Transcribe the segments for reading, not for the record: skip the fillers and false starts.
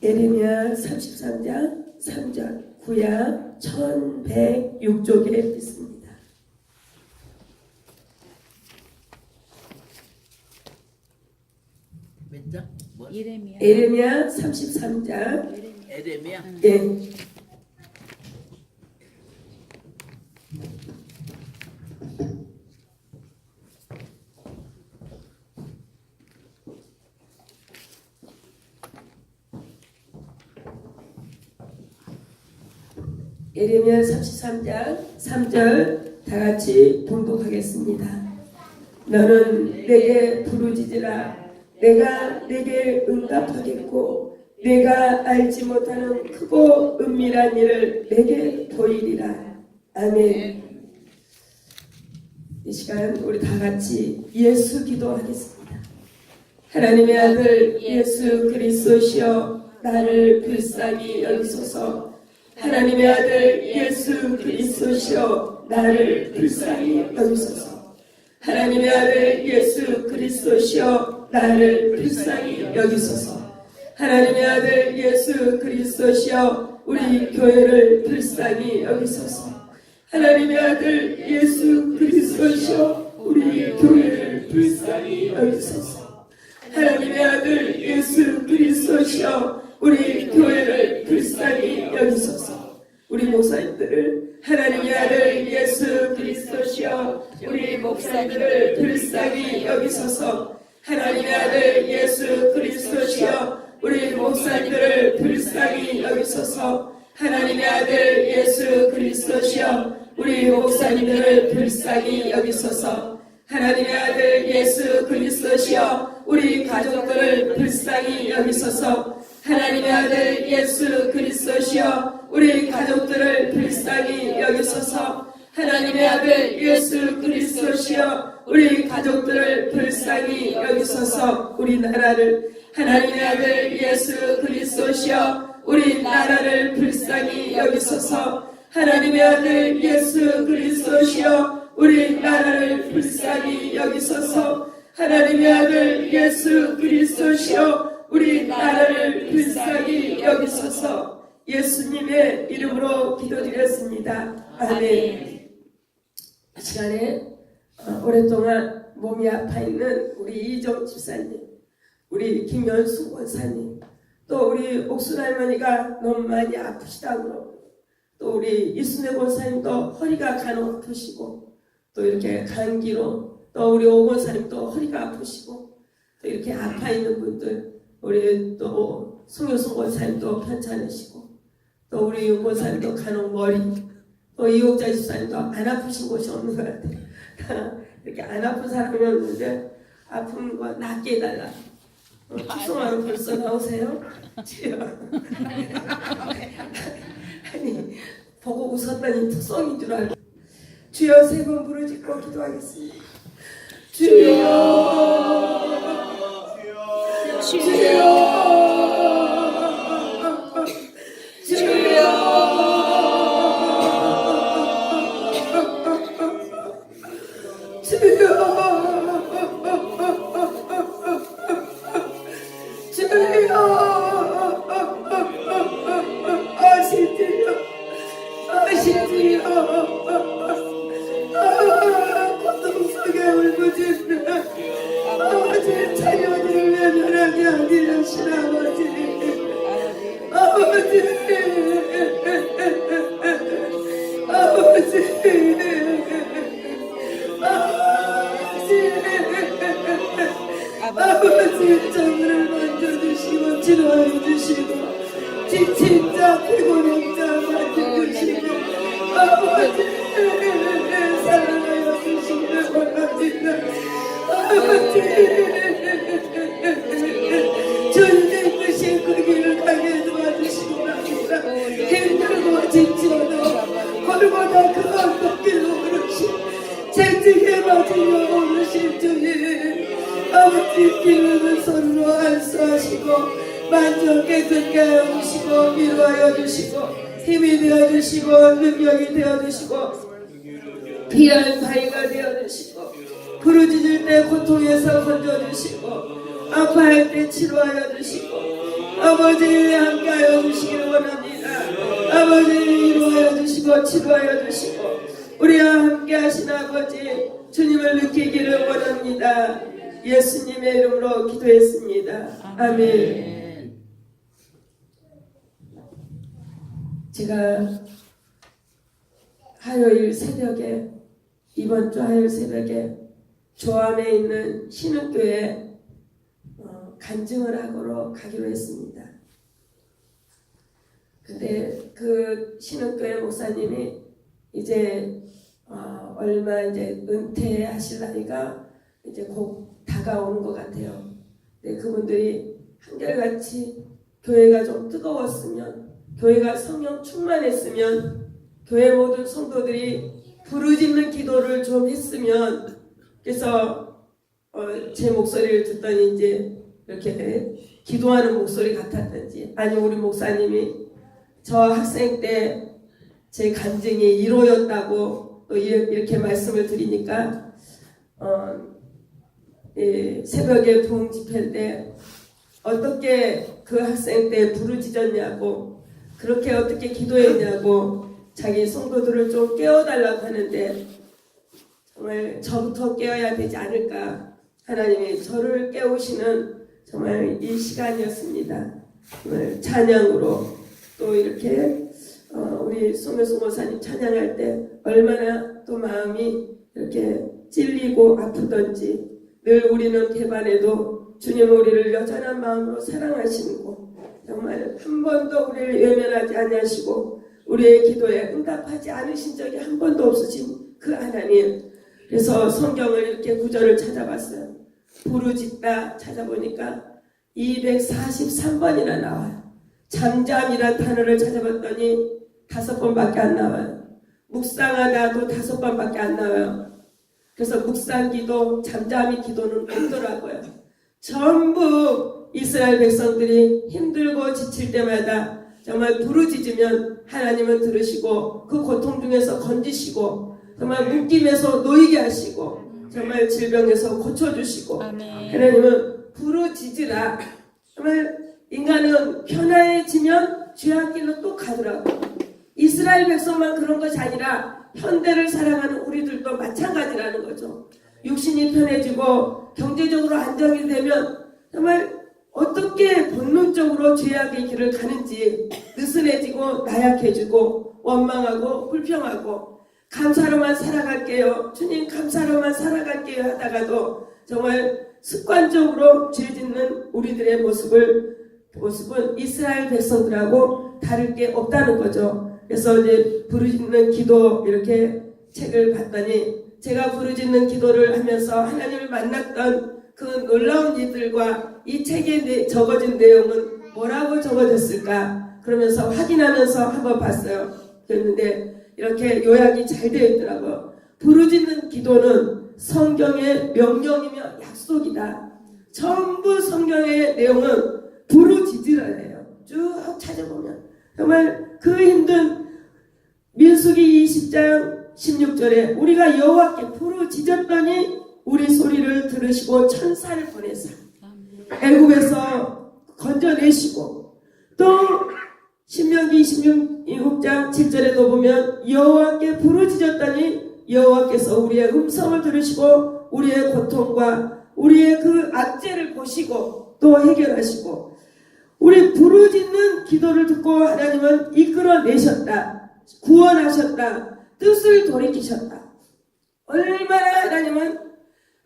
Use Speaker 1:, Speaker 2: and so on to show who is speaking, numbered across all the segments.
Speaker 1: 예레미야 33장 3절 구약 1106쪽에 있습니다.
Speaker 2: 몇 장? 뭐?
Speaker 1: 예레미야 33장
Speaker 2: 에레미야?
Speaker 1: 예. 예레미야 33장 3절 다같이 봉독하겠습니다. 너는 내게 부르짖으라. 내가 내게 응답하겠고 내가 알지 못하는 크고 은밀한 일을 내게 보이리라. 아멘. 이 시간 우리 다같이 예수 기도하겠습니다. 하나님의 아들 예수 그리스도시여 나를 불쌍히 여기소서. 하나님의 아들 예수 그리스도시여 나를 불쌍히 여기소서. 하나님의 아들 예수 그리스도시여 나를 불쌍히 여기소서. 하나님의 아들 예수 그리스도시여 우리 교회를 불쌍히 여기소서. 하나님의 아들 예수 그리스도시여 우리 교회를 불쌍히 여기소서. 하나님의 아들 예수 그리스도시여 우리 교회를 불쌍히 여기소서. 우리 목사님들을 하나님의 아들 예수 그리스도시여 우리 목사님들을 불쌍히 여기소서. 하나님의 아들 예수 그리스도시여 우리 목사님들을 불쌍히 여기소서. 하나님의 아들 예수 그리스도시여 우리 목사님들을 불쌍히 여기소서. 하나님의 아들 예수 그리스도시여 우리 가족들을 불쌍히 여기소서. 하나님의 아들 예수 그리스도시여 우리 가족들을 불쌍히 여기소서. 하나님의 아들 예수 그리스도시여 우리 가족들을 불쌍히 여기소서. 우리나라를 하나님의 아들 예수 그리스도시여 우리 나라를 불쌍히 여기소서. 하나님의 아들 예수 그리스도시여 우리 나라를 불쌍히 여기소서. 하나님의 아들 예수 그리스도시여 우리 나라를 불쌍히 여기소서. 예수님의 이름으로 기도드렸습니다. 아멘. 이 시간에 오랫동안 몸이 아파 있는 우리 이정 집사님, 우리 김연수 권사님, 또 우리 옥순 할머니가 너무 많이 아프시다고, 또 우리 이순애 권사님도 허리가 간혹 아프시고, 또 이렇게 감기로, 또 우리 오 권사님도 허리가 아프시고, 또 이렇게 아파 있는 분들, 우리 또 송효순 권사님도 편찮으시고, 또 우리 유 권사님도 간혹 머리, 또 이옥자 집사님도 안 아프신 곳이 없는 것 같아요. 이렇게 안 아픈 사람이 없는데 아픈 거 낫게 해달라. 특성화로 벌써 나오세요? 아니 보고 웃었더니 특성인 줄 알고. 주여 세 번 부르짖고 기도하겠습니다. 주여 주여 고통속에 울부짖는 아버지 자녀들 외면하게 하기 하신 아버지 아버지 정을 만져주시고 치료해 주시고 지친 자 피곤한 자 만져주시고 아버지 사랑하여 주시기를 원합니다. 아버지 주님 뜻이 그 길을 가게 도와주시고 합니다. 힘들고 지쳐도 걸보다 그 언덕 길로 오르신 쟁쟁해 맞으려 오르신 주님 아버지 길을 손으로 안수하시고 만져 깨끗게 하여 주시고 위로하여 주시고 힘이 되어주시고 능력이 되어주시고 피할 바위가 되어주시고 부르짖을 때 고통에서 건져주시고 아파할 때 치료하여 주시고 아버지 함께하여 주시기를 원합니다. 아버지 이루하여 주시고 치료하여 주시고 우리와 함께하신 아버지 주님을 느끼기를 원합니다. 예수님의 이름으로 기도했습니다. 아멘. 제가 화요일 새벽에 이번 주 화요일 새벽에 조암에 있는 신흥교회 간증을 하러 가기로 했습니다. 근데 그 신흥교회 목사님이 이제 얼마 이제 은퇴하실 나이가 이제 곧 다가오는 것 같아요. 근데 그분들이 한결같이 교회가 좀 뜨거웠으면, 교회가 성령 충만했으면, 교회 모든 성도들이 부르짖는 기도를 좀 했으면, 그래서 제 목소리를 듣더니 이제 이렇게 기도하는 목소리 같았든지, 아니면 우리 목사님이 저 학생 때 제 간증이 이루어졌다고 또 이렇게 말씀을 드리니까 새벽에 부흥 집회 때 어떻게 그 학생 때 부르짖었냐고, 그렇게 어떻게 기도했냐고 자기 성도들을 좀 깨워달라고 하는데, 정말 저부터 깨워야 되지 않을까, 하나님이 저를 깨우시는 정말 이 시간이었습니다. 정말 찬양으로 또 이렇게 우리 송효수 목사님 찬양할 때 얼마나 또 마음이 이렇게 찔리고 아프던지, 늘 우리는 배반해도 주님은 우리를 여전한 마음으로 사랑하시고 정말 한 번도 우리를 외면하지 아니하시고 우리의 기도에 응답하지 않으신 적이 한 번도 없으신 그 하나님. 그래서 성경을 이렇게 구절을 찾아봤어요. 부르짖다 찾아보니까 243번이나 나와요. 잠잠이란 단어를 찾아봤더니 5번밖에 안 나와요. 묵상하다도 5번밖에 안 나와요. 그래서 묵상기도, 잠잠이 기도는 없더라고요. 전부 이스라엘 백성들이 힘들고 지칠 때마다 정말 부르짖으면 하나님은 들으시고 그 고통 중에서 건지시고 정말 묶임에서 놓이게 하시고 정말 질병에서 고쳐주시고, 하나님은 부르짖으라. 정말 인간은 편안해지면 죄악길로 또 가더라고요. 이스라엘 백성만 그런 것이 아니라 현대를 살아가는 우리들도 마찬가지라는 거죠. 육신이 편해지고 경제적으로 안정이 되면 정말 어떻게 본능적으로 죄악의 길을 가는지 느슨해지고 나약해지고 원망하고 불평하고 감사로만 살아갈게요, 주님 감사로만 살아갈게요 하다가도 정말 습관적으로 죄 짓는 우리들의 모습은 이스라엘 백성들하고 다를 게 없다는 거죠. 그래서 이제 부르짖는 기도 이렇게 책을 봤더니 제가 부르짖는 기도를 하면서 하나님을 만났던 그 놀라운 일들과 이 책에 적어진 내용은 뭐라고 적어졌을까 그러면서 확인하면서 한번 봤어요. 그랬는데 이렇게 요약이 잘 되어 있더라고요. 부르짖는 기도는 성경의 명령이며 약속이다. 전부 성경의 내용은 부르짖으라예요. 쭉 찾아보면 정말 그 힘든 민수기 20장 16절에 우리가 여호와께 부르짖었더니 우리 소리를 들으시고 천사를 보내서 애굽에서 건져내시고, 또 신명기 26장 7절에도 보면 여호와께 부르짖었더니 여호와께서 우리의 음성을 들으시고 우리의 고통과 우리의 그 악죄를 보시고 또 해결하시고, 우리 부르짖는 기도를 듣고 하나님은 이끌어내셨다, 구원하셨다, 뜻을 돌이키셨다. 얼마나 하나님은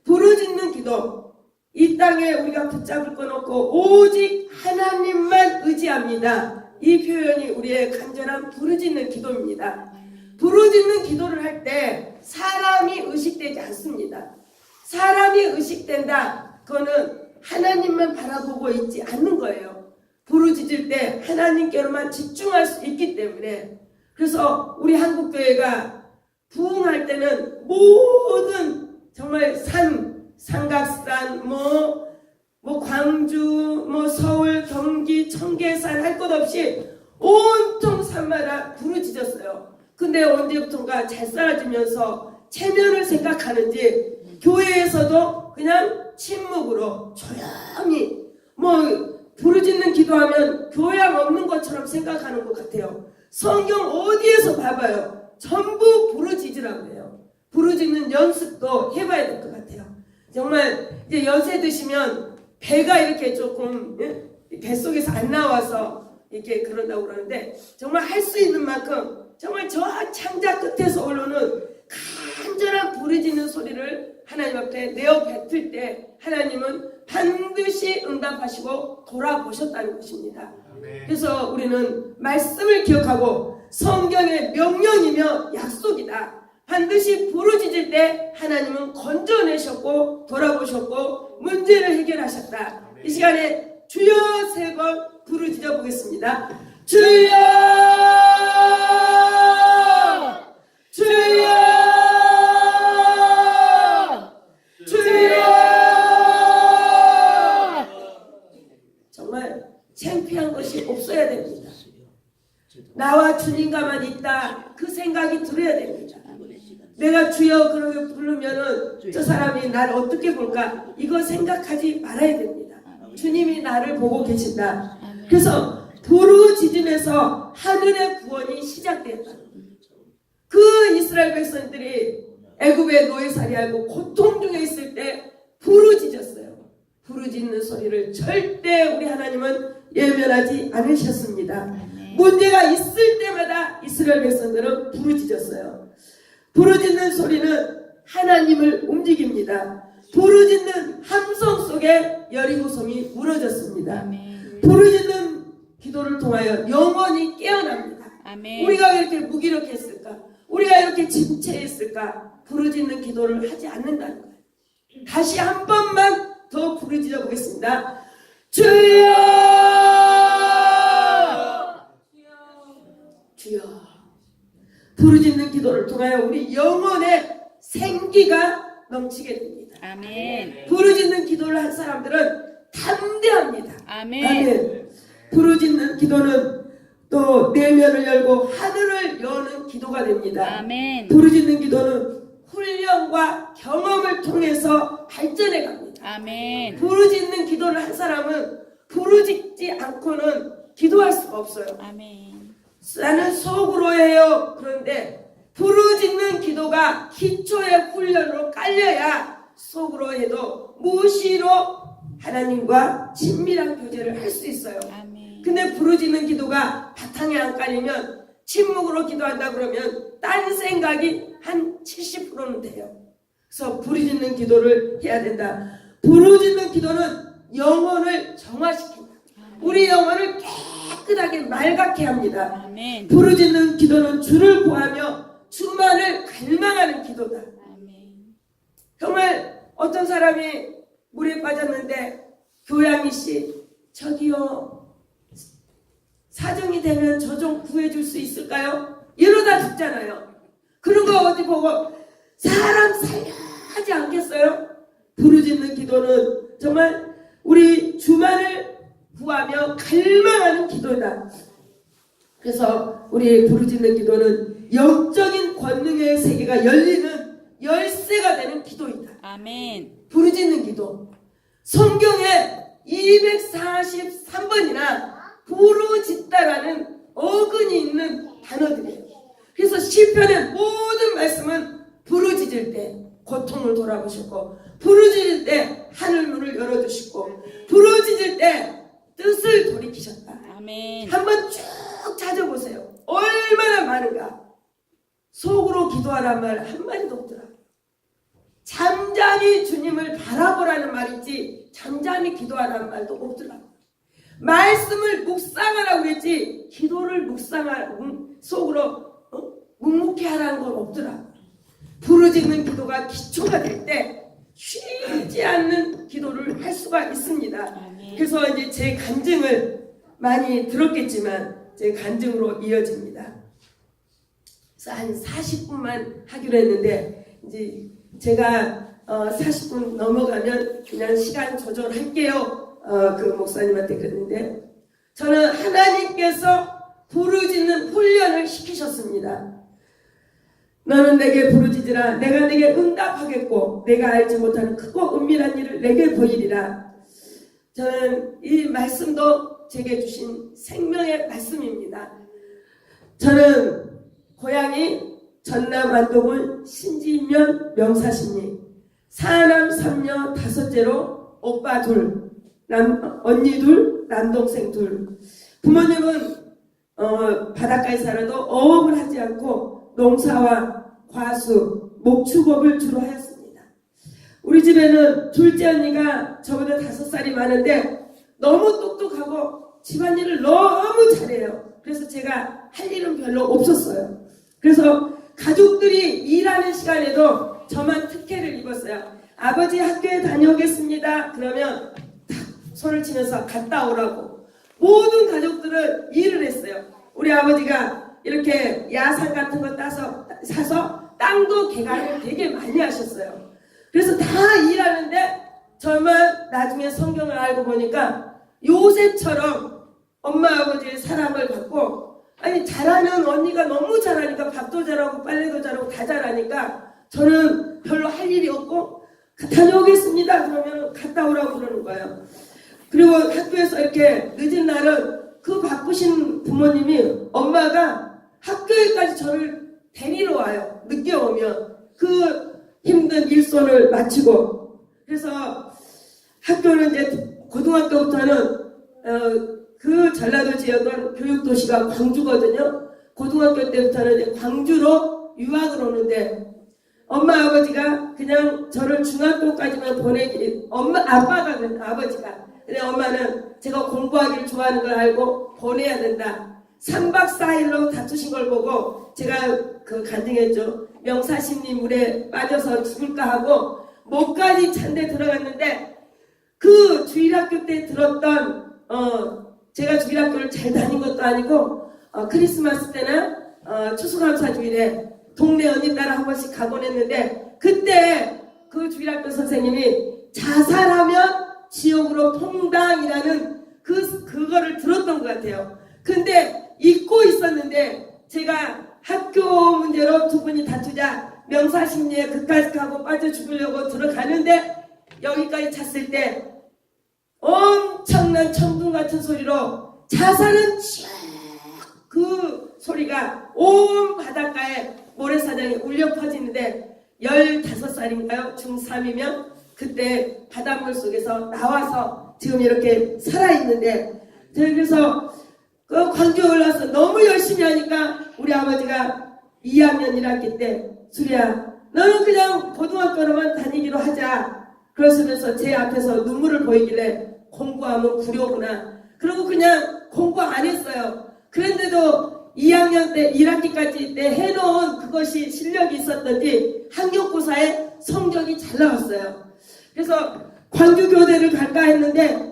Speaker 1: 부르짖는 기도, 이 땅에 우리가 붙잡을 건 없고 오직 하나님만 의지합니다. 이 표현이 우리의 간절한 부르짖는 기도입니다. 부르짖는 기도를 할 때 사람이 의식되지 않습니다. 사람이 의식된다, 그거는 하나님만 바라보고 있지 않는 거예요. 부르짖을 때 하나님께로만 집중할 수 있기 때문에. 그래서 우리 한국교회가 부흥할 때는 모든 정말 삼각산, 광주, 서울, 경기, 청계산 할 것 없이 온통 산마다 부르짖었어요. 근데 언제부턴가 잘 살아지면서 체면을 생각하는지 교회에서도 그냥 침묵으로 조용히 부르짖는 기도하면 교양 없는 것처럼 생각하는 것 같아요. 성경 어디에서 봐봐요. 전부 부르짖으라고 해요. 부르짖는 연습도 해봐야 될 것 같아요. 정말 이제 연세 드시면 배가 이렇게 조금 뱃속에서 안 나와서 이렇게 그런다고 그러는데, 정말 할 수 있는 만큼 정말 저 창자 끝에서 올라오는 간절한 부르짖는 소리를 하나님 앞에 내어 뱉을 때 하나님은 반드시 응답하시고 돌아보셨다는 것입니다. 그래서 우리는 말씀을 기억하고 성경의 명령이며 약속이다. 반드시 부르짖을 때 하나님은 건져내셨고 돌아보셨고 문제를 해결하셨다. 이 시간에 주여 3번 부르짖어 보겠습니다. 주여, 주여, 주여. 정말 창피한 것이 없어야 됩니다. 나와 주님과만 있다, 그 생각이 들어야 됩니다. 내가 주여 그렇게 부르면은 저 사람이 나를 어떻게 볼까, 이거 생각하지 말아야 됩니다. 주님이 나를 보고 계신다. 그래서 부르짖음에서 하늘의 구원이 시작됐다. 그 이스라엘 백성들이 애굽의 노예살이하고 고통 중에 있을 때 부르짖었어요. 부르짖는 소리를 절대 우리 하나님은 예면하지 않으셨습니다. 문제가 있을 때마다 이스라엘 백성들은 부르짖었어요. 부르짖는 소리는 하나님을 움직입니다. 부르짖는 함성 속에 여리고성이 무너졌습니다. 부르짖는 기도를 통하여 영혼이 깨어납니다. 아멘. 우리가 왜 이렇게 무기력했을까? 우리가 이렇게 침체했을까? 부르짖는 기도를 하지 않는다는 거예요. 다시 한 번만 더 부르짖어 보겠습니다. 주여, 주여. 부르짖는 기도를 통하여 우리 영혼의 생기가 넘치게 됩니다. 아멘. 부르짖는 기도를 한 사람들은 담대합니다. 아멘. 아멘. 부르짖는 기도는 또 내면을 열고 하늘을 여는 기도가 됩니다. 아멘. 부르짖는 기도는 훈련과 경험을 통해서 발전해 갑니다. 아멘. 부르짖는 기도를 한 사람은 부르짖지 않고는 기도할 수가 없어요. 아멘. 나는 속으로 해요. 그런데 부르짖는 기도가 기초의 훈련으로 깔려야 속으로 해도 무시로 하나님과 친밀한 교제를 할 수 있어요. 아멘. 근데 부르짖는 기도가 바탕에 안 깔리면 침묵으로 기도한다 그러면 딴 생각이 한 70%는 돼요. 그래서 부르짖는 기도를 해야 된다. 부르짖는 기도는 영혼을 정화시킨다. 우리 영혼을 깨끗하게 맑게 합니다. 아멘. 부르짖는 기도는 주를 구하며 주만을 갈망하는 기도다. 아멘. 정말 어떤 사람이 물에 빠졌는데 교양이 씨, 저기요, 사정이 되면 저 좀 구해줄 수 있을까요? 이러다 죽잖아요. 그런 거 어디 보고 사람 살려 하지 않겠어요? 부르짖는 기도는 정말 우리 주만을 구하며 갈망하는 기도다. 그래서 우리 부르짖는 기도는 영적인 권능의 세계가 열리는 열쇠가 되는 기도이다. 아멘. 부르짖는 기도. 성경에 243번이나 부르짖다라는 어근이 있는 단어들이에요. 그래서 시편의 모든 말씀은 부르짖을 때 고통을 돌아보셨고, 부르짖을 때 하늘문을 열어주시고, 부르짖을 때 뜻을 돌이키셨다. 아멘. 한번 쭉 찾아보세요. 얼마나 많은가. 속으로 기도하란 말 한마디도 없더라. 잠잠히 주님을 바라보라는 말이지 잠잠히 기도하라는 말도 없더라. 말씀을 묵상하라고 그랬지 기도를 속으로 묵묵히 하라는 건 없더라. 부르짖는 기도가 기초가 될 때 쉬지 않는 기도를 할 수가 있습니다. 그래서 이제 제 간증을 많이 들었겠지만 제 간증으로 이어집니다. 그래서 한 40분만 하기로 했는데 이제 제가 40분 넘어가면 그냥 시간 조절할게요. 그 목사님한테 그랬는데, 저는 하나님께서 부르짖는 훈련을 시키셨습니다. 너는 내게 부르짖으라. 내가 내게 응답하겠고 내가 알지 못하는 크고 은밀한 일을 내게 보이리라. 저는 이 말씀도 제게 주신 생명의 말씀입니다. 저는 고향이 전남 안동군 신지면 명사십리, 사남 삼녀 다섯째로 오빠 둘, 언니 둘, 남동생 둘. 부모님은 바닷가에 살아도 어업을 하지 않고 농사와 과수, 목축업을 주로 하였습니다. 우리 집에는 둘째 언니가 저보다 5살이 많은데 너무 똑똑하고 집안일을 너무 잘해요. 그래서 제가 할 일은 별로 없었어요. 그래서 가족들이 일하는 시간에도 저만 특혜를 입었어요. 아버지 학교에 다녀오겠습니다. 그러면 탁 손을 치면서 갔다 오라고. 모든 가족들은 일을 했어요. 우리 아버지가 이렇게 야산 같은 거 사서 땅도 개간을 되게 많이 하셨어요. 그래서 다 일하는데 저만 나중에 성경을 알고 보니까 요셉처럼 엄마 아버지의 사랑을 받고, 아니 잘하는 언니가 너무 잘하니까 밥도 잘하고 빨래도 잘하고 다 잘하니까 저는 별로 할 일이 없고 다녀오겠습니다 그러면 갔다 오라고 그러는 거예요. 그리고 학교에서 이렇게 늦은 날은 그 바쁘신 부모님이 엄마가 학교에까지 저를 데리러 와요. 늦게 오면 그 힘든 일손을 마치고. 그래서 학교는 이제 고등학교부터는 그 전라도 지역은 교육도시가 광주거든요. 고등학교 때부터는 이제 광주로 유학을 오는데 엄마 아버지가 그냥 저를 중학교까지만 보내기, 아빠가 아버지가. 근데 엄마는 제가 공부하기를 좋아하는 걸 알고 보내야 된다. 3박 4일로 다투신 걸 보고 제가 간증했죠. 명사십리 물에 빠져서 죽을까 하고 목까지 찬데 들어갔는데, 그 주일학교 때 들었던 제가 주일학교를 잘 다닌 것도 아니고 크리스마스 때나 추수감사 주일에 동네 언니 따라 한 번씩 가곤 했는데, 그때 그 주일학교 선생님이 자살하면 지옥으로 퐁당이라는 그거를 들었던 것 같아요. 근데 잊고 있었는데 제가 학교 문제로 두 분이 다투자 명사십리에 그까지 가고 빠져 죽으려고 들어가는데 여기까지 찼을 때 엄청난 천둥 같은 소리로 자살은 그 소리가 온 바닷가에 모래사장에 울려 퍼지는데 15살인가요? 중3이면 그때 바닷물 속에서 나와서 지금 이렇게 살아있는데, 그래서 그 광주에 올라서 너무 열심히 하니까 우리 아버지가 2학년 1학기 때 수리야 너는 그냥 고등학교로만 다니기로 하자 그러시면서 제 앞에서 눈물을 보이길래 공부하면 구려구나 그러고 그냥 공부 안 했어요. 그런데도 2학년 때 1학기까지 때 해놓은 그것이 실력이 있었던지 학력고사에 성적이 잘 나왔어요. 그래서 광주교대를 갈까 했는데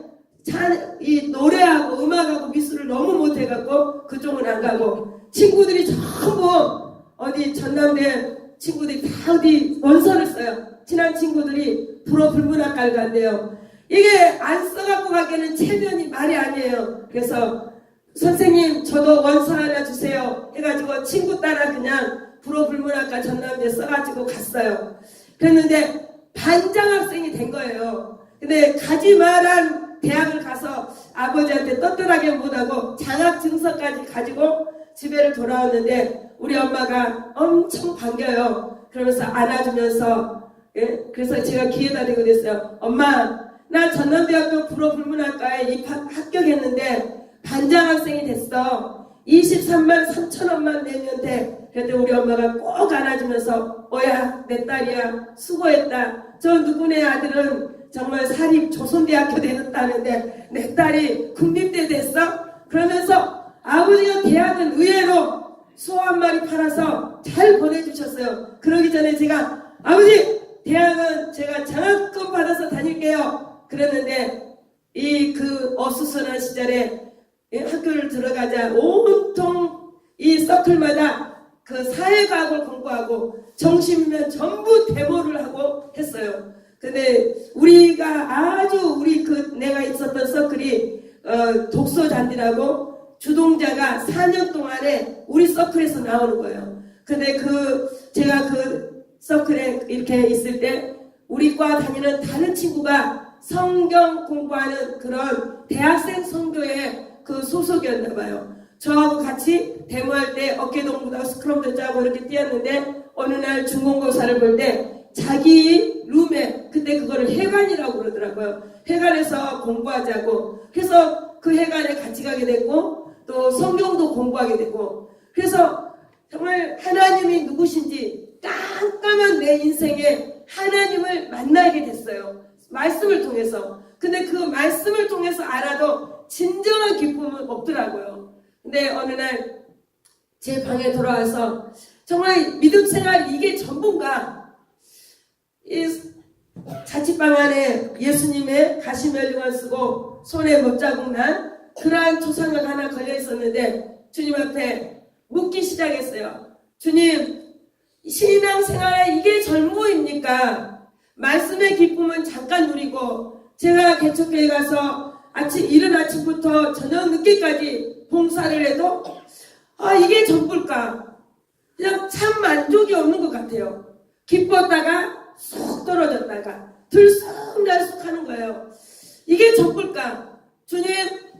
Speaker 1: 이 노래하고 음악하고 미술을 너무 못해갖고 그쪽은 안 가고, 친구들이 전부 어디 전남대 친구들이 다 어디 원서를 써요. 친한 친구들이 불어불문학과를 간대요. 이게 안 써갖고 가기에는 체면이 말이 아니에요. 그래서 선생님 저도 원서 하나 주세요 해가지고 친구 따라 그냥 불어불문학과 전남대 써가지고 갔어요. 그랬는데 반장학생이 된 거예요. 근데 가지마란 대학을 가서 아버지한테 떳떳하게 못하고 장학증서까지 가지고 집에를 돌아왔는데 우리 엄마가 엄청 반겨요. 그러면서 안아주면서, 예? 그래서 제가 귀에다 대고 그랬어요. 엄마, 나 전남대학교 불어불문학과에 합격했는데 반장학생이 됐어. 23만 3천 원만 내면 돼. 그때 우리 엄마가 꼭 안아주면서 오야 내 딸이야 수고했다. 저 누구네 아들은 정말 사립 조선대학교 되었다는데 내 딸이 국립대 됐어? 그러면서 아버지가 대학은 의외로 소 한 마리 팔아서 잘 보내주셨어요. 그러기 전에 제가 아버지 대학은 제가 장학금 받아서 다닐게요 그랬는데 그 어수선한 시절에 학교를 들어가자 온통 이 서클마다 그 사회과학을 공부하고 점심이면 전부 데모를 하고 했어요. 근데 우리가 우리 내가 있었던 서클이 독서잔디라고 주동자가 4년 동안에 우리 서클에서 나오는 거예요. 근데 제가 그 서클에 이렇게 있을 때 우리 과 다니는 다른 친구가 성경 공부하는 그런 대학생 선교회 그 소속이었나 봐요. 저하고 같이 데모할 때 어깨동무도 하고 스크럼도 짜고 이렇게 뛰었는데 어느 날 중간고사를 볼 때 자기 룸에 그때 그거를 해관이라고 그러더라고요. 해관에서 공부하자고. 그래서 그 해관에 같이 가게 됐고 또 성경도 공부하게 되고 그래서 정말 하나님이 누구신지 깜깜한 내 인생에 하나님을 만나게 됐어요. 말씀을 통해서. 근데 그 말씀을 통해서 알아도 진정한 기쁨은 없더라고요. 근데 어느 날 제 방에 돌아와서 정말 믿음 생활 이게 전부인가? 이 자취방 안에 예수님의 가시면류관 쓰고 손에 못자국 난 그러한 초상화가 하나 걸려 있었는데 주님 앞에 묻기 시작했어요. 주님, 신앙생활에 이게 전부입니까? 말씀의 기쁨은 잠깐 누리고 제가 개척교회 가서 이른 아침부터 저녁 늦게까지 봉사를 해도 이게 전부일까? 그냥 참 만족이 없는 것 같아요. 기뻤다가 쏙 떨어졌다가 들쑥날쑥 하는 거예요. 이게 전부일까? 주님,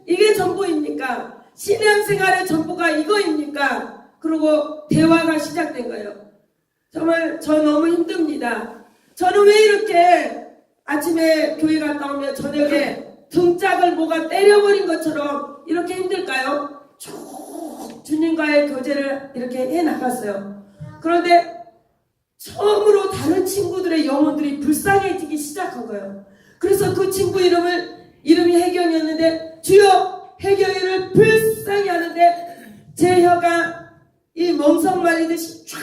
Speaker 1: 이게 전부입니까? 신앙생활의 전부가 이거입니까? 그리고 대화가 시작된 거예요. 정말 저 너무 힘듭니다. 저는 왜 이렇게 아침에 교회 갔다 오면 저녁에 등짝을 뭐가 때려버린 것처럼 이렇게 힘들까요? 쭉 주님과의 교제를 이렇게 해나갔어요. 그런데 처음으로 다른 친구들의 영혼들이 불쌍해지기 시작한 거예요. 그래서 그 친구 이름이 혜경이었는데 주여 혜경이를 불쌍히 하는데 제 혀가 이 멍석 말리듯이 쫙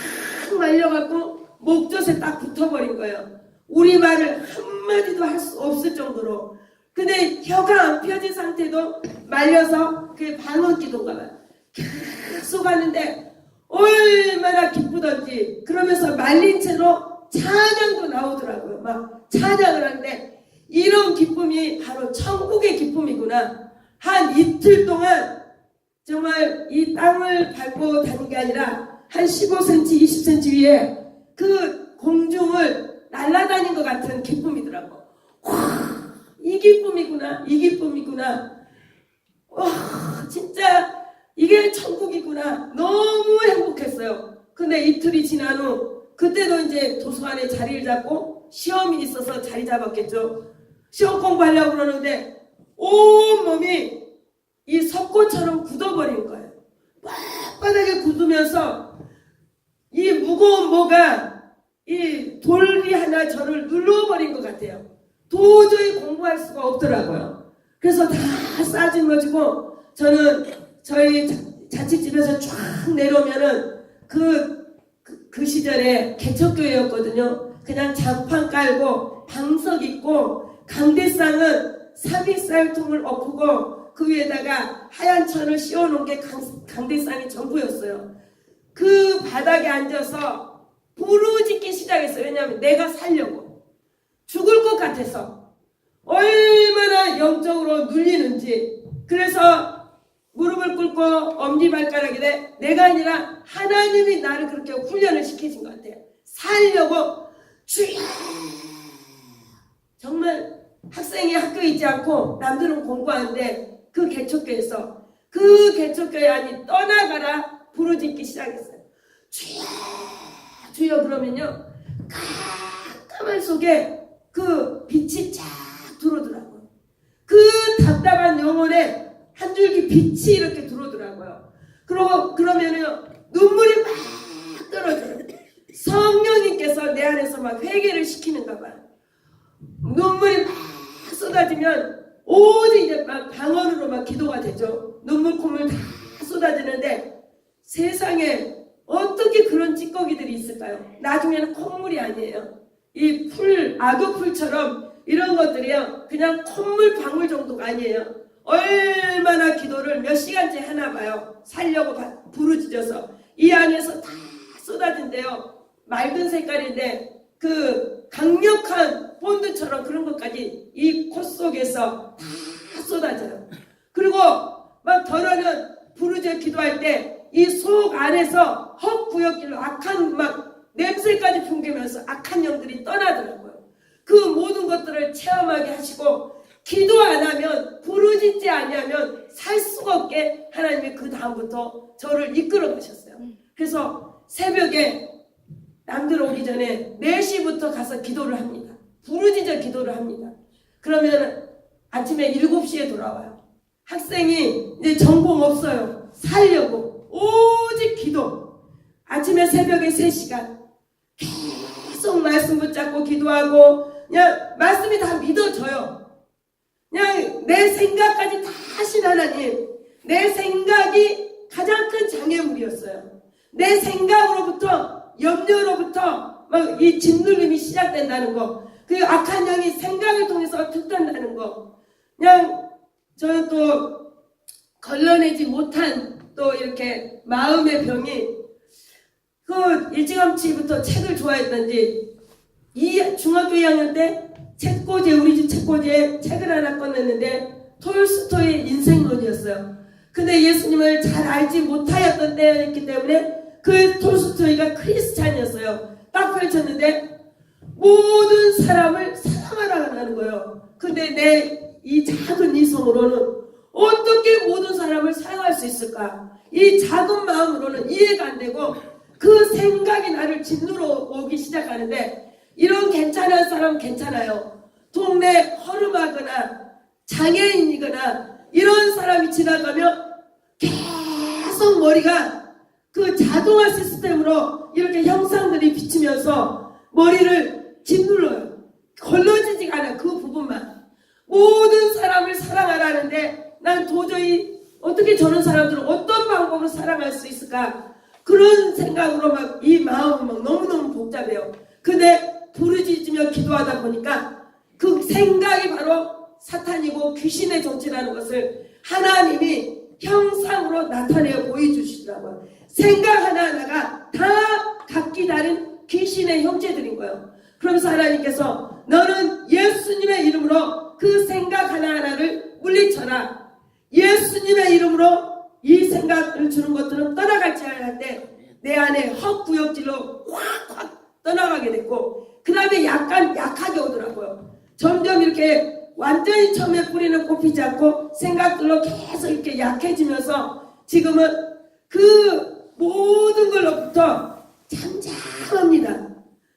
Speaker 1: 말려갖고 목젖에 딱 붙어버린 거예요. 우리말을 한마디도 할 수 없을 정도로. 근데 혀가 안 펴진 상태도 말려서 그게 방언기도인가 봐요. 계속 하는데 얼마나 기쁘던지 그러면서 말린 채로 찬양도 나오더라고요. 막 찬양을 하는데 이런 기쁨이 바로 천국의 기쁨이구나. 한 이틀 동안 정말 이 땅을 밟고 다닌 게 아니라 한 15cm, 20cm 위에 그 공중을 날아다닌 것 같은 기쁨이더라고. 와, 이 기쁨이구나, 이 기쁨이구나. 와, 진짜 이게 천국이구나. 너무 행복했어요. 근데 이틀이 지난 후 그때도 이제 도서관에 자리를 잡고 시험이 있어서 자리 잡았겠죠. 시험 공부하려고 그러는데 온몸이 이 석고처럼 굳어버린 거예요. 빳빳하게 굳으면서 이 무거운 뭐가 이 돌이 하나 저를 눌러버린 것 같아요. 도저히 공부할 수가 없더라고요. 그래서 다 싸질러지고 저는 저희 자취집에서 쫙 내려오면은 그 시절에 개척교회였거든요. 그냥 장판 깔고 방석 있고 강대상은 3인쌀통을 엎고 그 위에다가 하얀 천을 씌워놓은 게 강대상이 전부였어요. 그 바닥에 앉아서 부르짖기 시작했어요. 왜냐하면 내가 살려고 죽을 것 같아서 얼마나 영적으로 눌리는지. 그래서 무릎을 꿇고 엄지발가락에 내가 아니라 하나님이 나를 그렇게 훈련을 시키신 것 같아요. 살려고 주여. 정말 학생이 학교에 있지 않고 남들은 공부하는데 그 개척교회에서 그 개척교회 안이 떠나가라 부르짖기 시작했어요. 주여 주여. 그러면요 깜깜한 속에 그 빛이 쫙 들어오더라고요. 그 답답한 영혼에 한 줄기 빛이 이렇게 들어오더라고요. 그러면은 눈물이 막 떨어져요. 성령님께서 내 안에서 막 회개를 시키는가 봐요. 눈물이 막 쏟아지면 오직 이제 막 방언으로 막 기도가 되죠. 눈물 콧물 다 쏟아지는데 세상에 어떻게 그런 찌꺼기들이 있을까요? 나중에는 콧물이 아니에요. 이 악어풀처럼 이런 것들이요 그냥 콧물 방울 정도가 아니에요. 얼마나 기도를 몇 시간째 하나 봐요. 살려고 부르짖어서 이 안에서 다 쏟아진대요. 맑은 색깔인데 그 강력한 본드처럼 그런 것까지 이 콧 속에서 다 쏟아져요. 그리고 막 더러는 부르짖어 기도할 때 이 속 안에서 헛구역길로 악한 막 냄새까지 풍기면서 악한 영들이 떠나더라고요. 그 모든 것들을 체험하게 하시고 기도 안 하면 부르짖지 아니하면 살 수가 없게 하나님이 그 다음부터 저를 이끌어 가셨어요. 그래서 새벽에 남들 오기 전에 4시부터 가서 기도를 합니다. 부르짖어 기도를 합니다. 그러면 아침에 7시에 돌아와요. 학생이 이제 전공 없어요. 살려고 오직 기도. 아침에 새벽에 3시간 계속 말씀 붙잡고 기도하고 그냥 말씀이 다 믿어져요. 그냥 내 생각까지 다 하신 하나님. 내 생각이 가장 큰 장애물이었어요. 내 생각으로부터 염려로부터 막 이 짓눌림이 시작된다는 거. 그 악한 영이 생각을 통해서 득단다는 거. 그냥 저는 또 걸러내지 못한 또 이렇게 마음의 병이 그 일찌감치부터 책을 좋아했던지 중학교 2학년 때 책꽂이에 우리 집 책꽂이에 책을 하나 꺼냈는데 톨스토이의 인생론이었어요. 근데 예수님을 잘 알지 못하였던 때였기 때문에 그 톨스토이가 크리스찬이었어요. 딱 펼쳤는데 모든 사람을 사랑하라는 거예요. 근데 내 이 작은 이성으로는 어떻게 모든 사람을 사랑할 수 있을까? 이 작은 마음으로는 이해가 안 되고 그 생각이 나를 짓누러 오기 시작하는데 이런 괜찮은 사람 괜찮아요. 동네 허름하거나 장애인이거나 이런 사람이 지나가면 계속 머리가 그 자동화 시스템으로 이렇게 형상들이 비치면서 머리를 짓눌러요. 걸러지지가 않아. 그 부분만. 모든 사람을 사랑하라는데 난 도저히 어떻게 저런 사람들을 어떤 방법으로 사랑할 수 있을까? 그런 생각으로 막 이 마음은 막 너무너무 복잡해요. 근데 부르짖으며 기도하다 보니까 그 생각이 바로 사탄이고 귀신의 정치라는 것을 하나님이 형상으로 나타내어 보여주시더라고요. 생각 하나하나가 다 각기 다른 귀신의 형체들인 거예요. 그러면서 하나님께서 너는 예수님의 이름으로 그 생각 하나하나를 물리쳐라. 예수님의 이름으로 이 생각을 주는 것들은 떠나갈지 할 때 내 안에 헛구역질로 확 떠나가게 됐고 그 다음에 약간 약하게 오더라고요. 점점 이렇게 완전히 처음에 뿌리는 꼽히지 않고 생각들로 계속 이렇게 약해지면서 지금은 그 모든 걸로부터 잠잠합니다.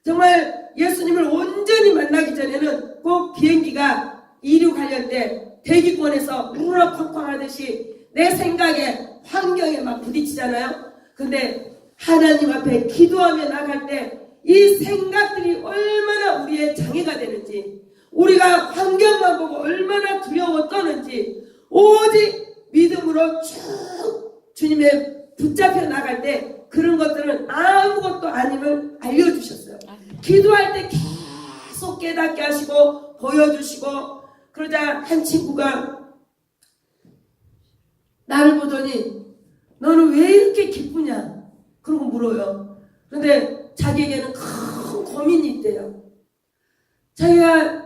Speaker 1: 정말 예수님을 온전히 만나기 전에는 꼭 비행기가 이륙하려할 때 대기권에서 우르르 쾅쾅 하듯이 내 생각에 환경에 막 부딪히잖아요. 근데 하나님 앞에 기도하며 나갈 때 이 생각들이 얼마나 우리의 장애가 되는지 우리가 환경만 보고 얼마나 두려워 떠는지 오직 믿음으로 쭉 주님의 붙잡혀 나갈 때 그런 것들은 아무것도 아님을 알려주셨어요. 기도할 때 계속 깨닫게 하시고 보여주시고 그러자 한 친구가 나를 보더니 너는 왜 이렇게 기쁘냐? 그러고 물어요. 그런데 자기에게는 큰 고민이 있대요. 자기가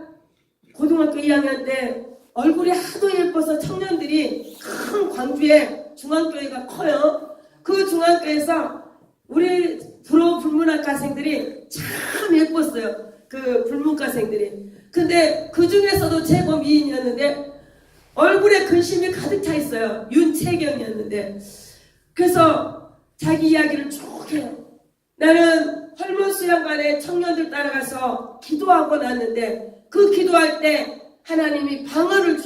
Speaker 1: 고등학교 2학년 때 얼굴이 하도 예뻐서 청년들이 큰 광주에 중앙교회가 커요. 그 중앙교회에서 우리 불문학과생들이 참 예뻤어요. 그 불문과생들이. 근데 그 중에서도 최고 미인이었는데 얼굴에 근심이 가득 차 있어요. 윤채경이었는데. 그래서 자기 이야기를 쭉 해요. 나는 헐몬수양관에 청년들 따라가서 기도하고 났는데 그 기도할 때 하나님이 방언을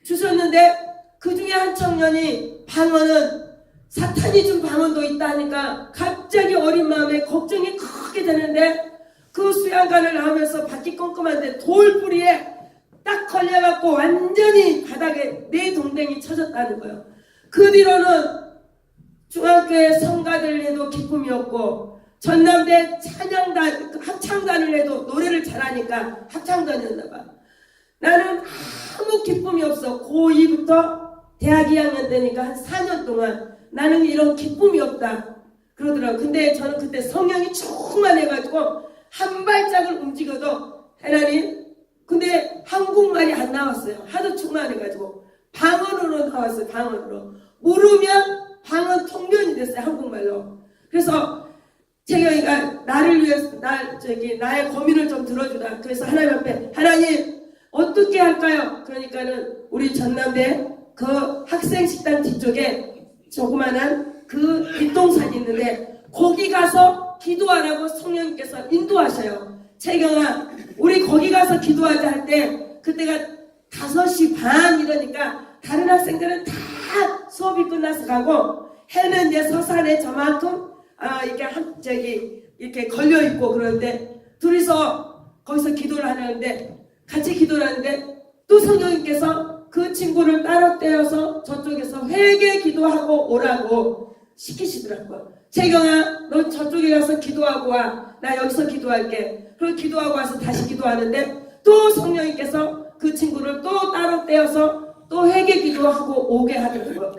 Speaker 1: 주셨는데 그 중에 한 청년이 방언은 사탄이 준 방언도 있다 하니까 갑자기 어린 마음에 걱정이 크게 되는데 그 수양관을 나오면서 밖이 껌껌한데 돌뿌리에 딱 걸려갖고 완전히 바닥에 내 동댕이 쳐졌다는 거예요. 그 뒤로는 중학교에 성가대를 해도 기쁨이 없고 전남대 찬양단 합창단을 해도 노래를 잘하니까 합창단이었나봐. 나는 아무 기쁨이 없어. 고2부터 대학 2학년 되니까 한 4년 동안 나는 이런 기쁨이 없다 그러더라고요. 근데 저는 그때 성령이 충만해가지고 한 발짝을 움직여도 하나님, 근데 한국말이 안 나왔어요. 하도 충만해가지고 방언으로 나왔어요. 방언으로. 모르면 방언 통변이 됐어요. 한국말로. 그래서 채경이가 나를 위해서 나의 고민을 좀 들어주라. 그래서 하나님 앞에 하나님 어떻게 할까요? 그러니까는 우리 전남대 그 학생 식당 뒤쪽에 조그만한 그 뒷동산이 있는데 거기 가서 기도하라고 성령님께서 인도하셔요. 채경아 우리 거기 가서 기도하자 할 때 그때가 5시 반 이러니까 다른 학생들은 다 수업이 끝나서 가고 해는 이제 서산에 저만큼 이렇게 걸려 있고 그러는데 둘이서 거기서 기도를 하는데 같이 기도를 하는데 또 성령님께서 그 친구를 따로 떼어서 저쪽에서 회개 기도하고 오라고 시키시더라고요. 채경아 너 저쪽에 가서 기도하고 와. 나 여기서 기도할게. 그리고 기도하고 와서 다시 기도하는데 또 성령님께서 그 친구를 또 따로 떼어서 또 회개 기도하고 오게 하더라고요.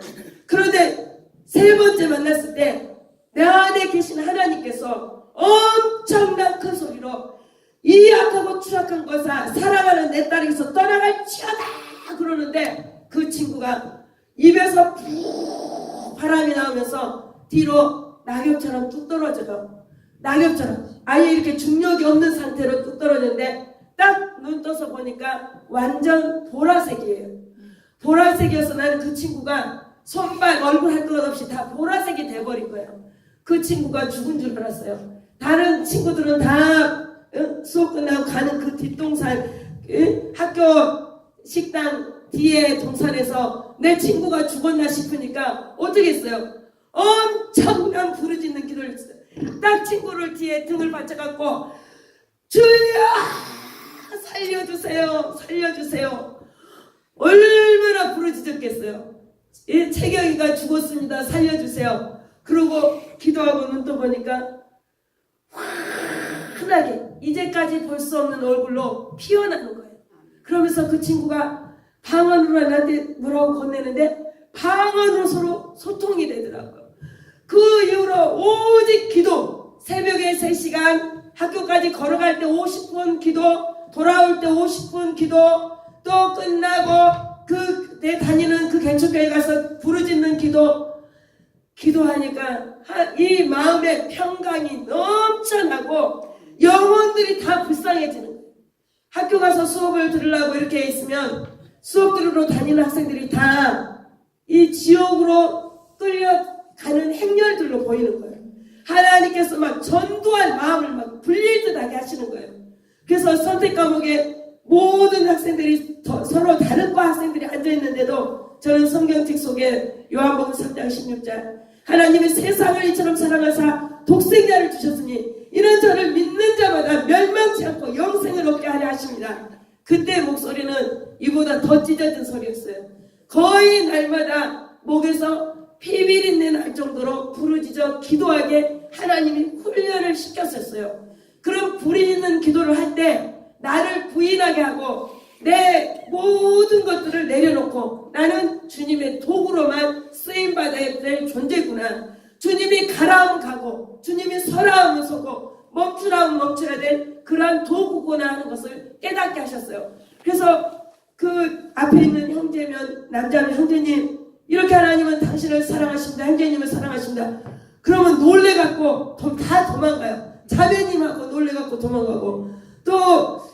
Speaker 1: 그런데 3번째 만났을 때 내 안에 계신 하나님께서 엄청난 큰 소리로 이 악하고 추악한 것아 사랑하는 내 딸에게서 떠나갈지어다 그러는데 그 친구가 입에서 푹 바람이 나오면서 뒤로 낙엽처럼 뚝 떨어져요. 낙엽처럼 아예 이렇게 중력이 없는 상태로 뚝 떨어졌는데 딱 눈 떠서 보니까 완전 보라색이에요. 보라색이어서 나는 그 친구가 손발 얼굴 할 것 없이 다 보라색이 돼버린 거예요. 그 친구가 죽은 줄 알았어요. 다른 친구들은 다 수업 끝나고 가는 그 뒷동산 학교 식당 뒤에 동산에서 내 친구가 죽었나 싶으니까 어떻게 했어요? 엄청난 부르짖는 기도를 했어요. 딱 친구를 뒤에 등을 받쳐갖고 주여 살려주세요 살려주세요. 얼마나 부르짖었겠어요. 채경이가 죽었습니다 살려주세요. 그러고 기도하고 눈 떠보니까 환하게 이제까지 볼 수 없는 얼굴로 피어나는 거예요. 그러면서 그 친구가 방언으로 나한테 뭐라고 건네는데 방언으로 서로 소통이 되더라고요. 그 이후로 오직 기도, 새벽에 3시간 학교까지 걸어갈 때 50분 기도, 돌아올 때 50분 기도, 또 끝나고 내 다니는 그 개척교회 가서 부르짖는 기도하니까 이 마음의 평강이 넘쳐나고 영혼들이 다 불쌍해지는 거예요. 학교 가서 수업을 들으려고 이렇게 있으면 수업 들으러 다니는 학생들이 다 이 지옥으로 끌려가는 행렬들로 보이는 거예요. 하나님께서 막 전도할 마음을 막 불릴 듯하게 하시는 거예요. 그래서 선택 과목에 모든 학생들이 서로 다른 과 학생들이 앉아있는데도 저는 성경책 속에 요한복음 3장 16절 하나님이 세상을 이처럼 사랑하사 독생자를 주셨으니 이는 저를 믿는 자마다 멸망치 않고 영생을 얻게 하려 하십니다. 그때 목소리는 이보다 더 찢어진 소리였어요. 거의 날마다 목에서 피비린내 날 정도로 부르짖어 기도하게 하나님이 훈련을 시켰었어요. 그런 부르짖는 기도를 할 때 나를 부인하게 하고 내 모든 것들을 내려놓고 나는 주님의 도구로만 쓰임받아야 될 존재구나. 주님이 가라하면 가고 주님이 서라하면 서고 멈추라하면 멈춰야 될 그러한 도구구나 하는 것을 깨닫게 하셨어요. 그래서 그 앞에 있는 형제면 남자면 형제님 이렇게 하나님은 당신을 사랑하십니다. 형제님을 사랑하십니다. 그러면 놀래갖고 다 도망가요. 자매님하고 놀래갖고 도망가고 또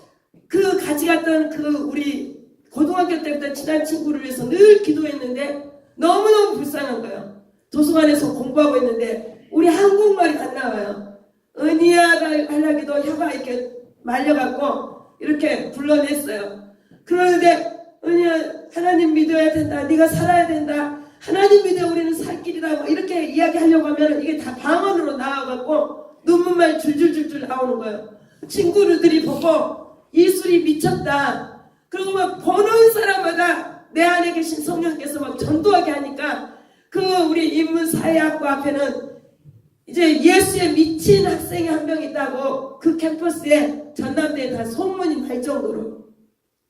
Speaker 1: 그 같이 갔던 그 우리 고등학교 때부터 친한 친구를 위해서 늘 기도했는데 너무너무 불쌍한 거예요. 도서관에서 공부하고 있는데 우리 한국말이 안 나와요. 은희야가 하려기도 혀가 이렇게 말려갖고 이렇게 불러냈어요. 그러는데 은희야 하나님 믿어야 된다. 네가 살아야 된다. 하나님 믿어 우리는 살 길이라고 이렇게 이야기하려고 하면 이게 다 방언으로 나와갖고 눈물만 줄줄줄줄 나오는 거예요. 친구들이 보고 이술이 미쳤다. 그리고 막 보는 사람마다 내 안에 계신 성령께서 막 전도하게 하니까 그 우리 인문사회학과 앞에는 이제 예수에 미친 학생이 한 명 있다고 그 캠퍼스에 전남대에 다 소문이 날 정도로.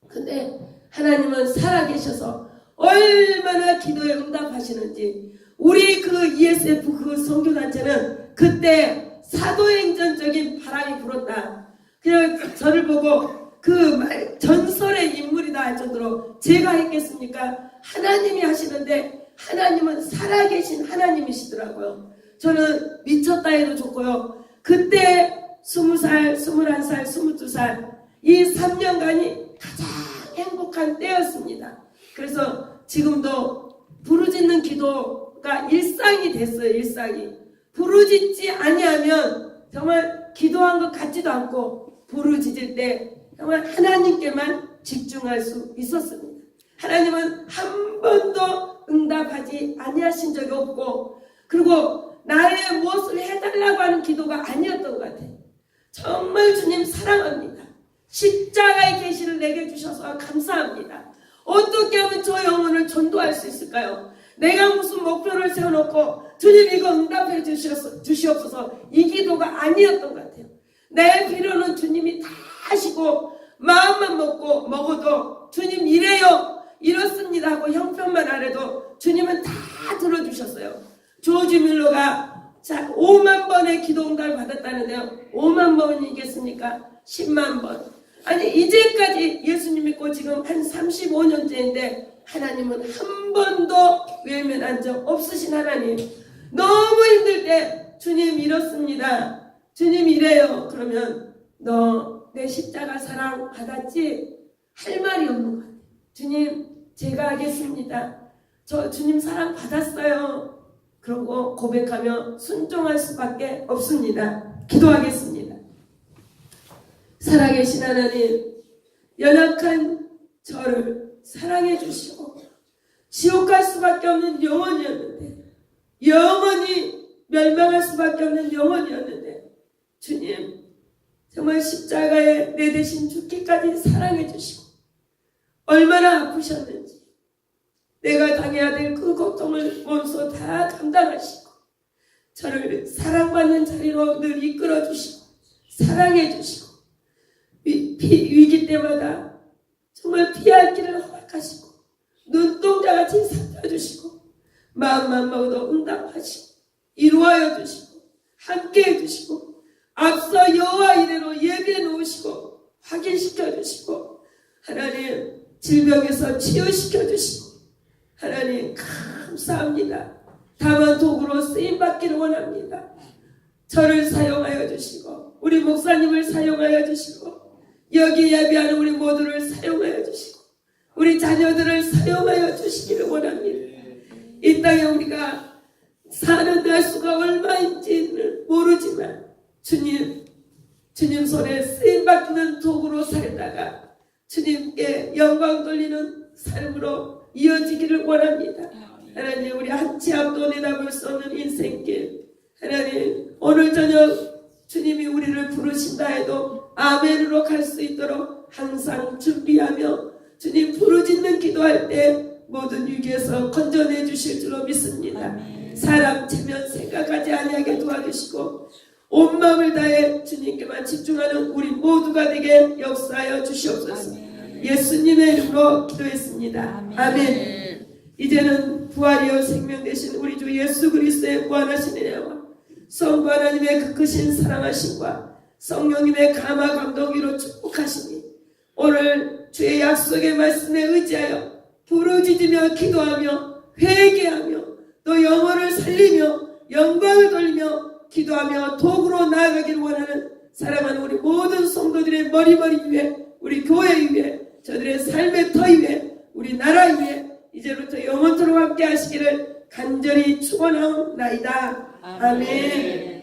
Speaker 1: 근데 하나님은 살아계셔서 얼마나 기도에 응답하시는지 우리 그 ESF 그 선교단체는 그때 사도행전적인 바람이 불었다. 그래서 저를 보고 그 전설의 인물이다 할 정도로 제가 했겠습니까? 하나님이 하시는데 하나님은 살아계신 하나님이시더라고요. 저는 미쳤다 해도 좋고요. 그때 20살, 21살, 22살 이 3년간이 가장 행복한 때였습니다. 그래서 지금도 부르짖는 기도가 일상이 됐어요. 일상이. 부르짖지 아니하면 정말 기도한 것 같지도 않고 부르짖을 때 정말 하나님께만 집중할 수 있었습니다. 하나님은 한 번도 응답하지 아니하신 적이 없고, 그리고 나의 무엇을 해달라고 하는 기도가 아니었던 것 같아요. 정말 주님 사랑합니다. 십자가의 계시를 내게 주셔서 감사합니다. 어떻게 하면 저 영혼을 전도할 수 있을까요? 내가 무슨 목표를 세워놓고 주님 이거 응답해 주시옵소서, 이 기도가 아니었던 것 같아요. 내 필요는 주님이 다 하시고 마음만 먹어도 주님 이래요, 이렇습니다 하고 형편만 아래도 주님은 다 들어주셨어요. 조지 뮬러가 5만 번의 기도 응답을 받았다는데요. 5만 번이겠습니까? 10만 번. 아니 이제까지 예수님 믿고 지금 한 35년째인데 하나님은 한 번도 외면한 적 없으신 하나님. 너무 힘들 때 주님 이렇습니다, 주님 이래요, 그러면 너 내 십자가 사랑 받았지? 할 말이 없는 것 같아요. 주님 제가 하겠습니다. 저 주님 사랑 받았어요. 그러고 고백하며 순종할 수밖에 없습니다. 기도하겠습니다. 살아계신 하나님, 연약한 저를 사랑해 주시고 지옥 갈 수밖에 없는 영혼이었는데, 영원히 멸망할 수밖에 없는 영혼이었는데 주님 정말 십자가에 내 대신 죽기까지 사랑해 주시고 얼마나 아프셨는지 내가 당해야 될 그 고통을 몸소 다 감당하시고 저를 사랑받는 자리로 늘 이끌어 주시고 사랑해 주시고 위기 때마다 정말 피할 길을 허락하시고 눈동자같이 살펴주시고 마음만 먹어도 응답하시고 이루하여 주시고 함께해 주시고 앞서 여호와 이래로 예비해 놓으시고 확인시켜 주시고 하나님 질병에서 치유시켜 주시고 하나님 감사합니다. 다만 도구로 쓰임받기를 원합니다. 저를 사용하여 주시고 우리 목사님을 사용하여 주시고 여기 예배하는 우리 모두를 사용하여 주시고 우리 자녀들을 사용하여 주시기를 원합니다. 이 땅에 우리가 사는 날수가 얼마인지는 모르지만 주님 손에 쓰임받는 도구로 살다가 주님께 영광 돌리는 삶으로 이어지기를 원합니다. 하나님 우리 한 치 앞도 내다볼 수 없는 인생길, 하나님 오늘 저녁 주님이 우리를 부르신다 해도 아멘으로 갈 수 있도록 항상 준비하며 주님 부르짖는 기도할 때 모든 위기에서 건져내 주실 줄로 믿습니다. 사람 체면 생각하지 아니하게 도와주시고 온 마음을 다해 주님께만 집중하는 우리 모두가 되게 역사하여 주시옵소서. 예수님의 이름으로 기도했습니다. 아멘. 이제는 부활이요 생명 되신 우리 주 예수 그리스도의 무한하신 은혜와 성부 하나님의 그 크신 사랑하심과 성령님의 감화 감동으로 축복하시니 오늘 주의 약속의 말씀에 의지하여 부르짖으며 기도하며 회개하며 또 영혼을 살리며 영광을 돌리며 기도하며 도구로 나아가기를 원하는 사랑하는 우리 모든 성도들의 머리머리 위에, 우리 교회 위에, 저들의 삶의 터 위에, 우리 나라 위에 이제부터 영원토록 함께 하시기를 간절히 축원하옵나이다. 아멘.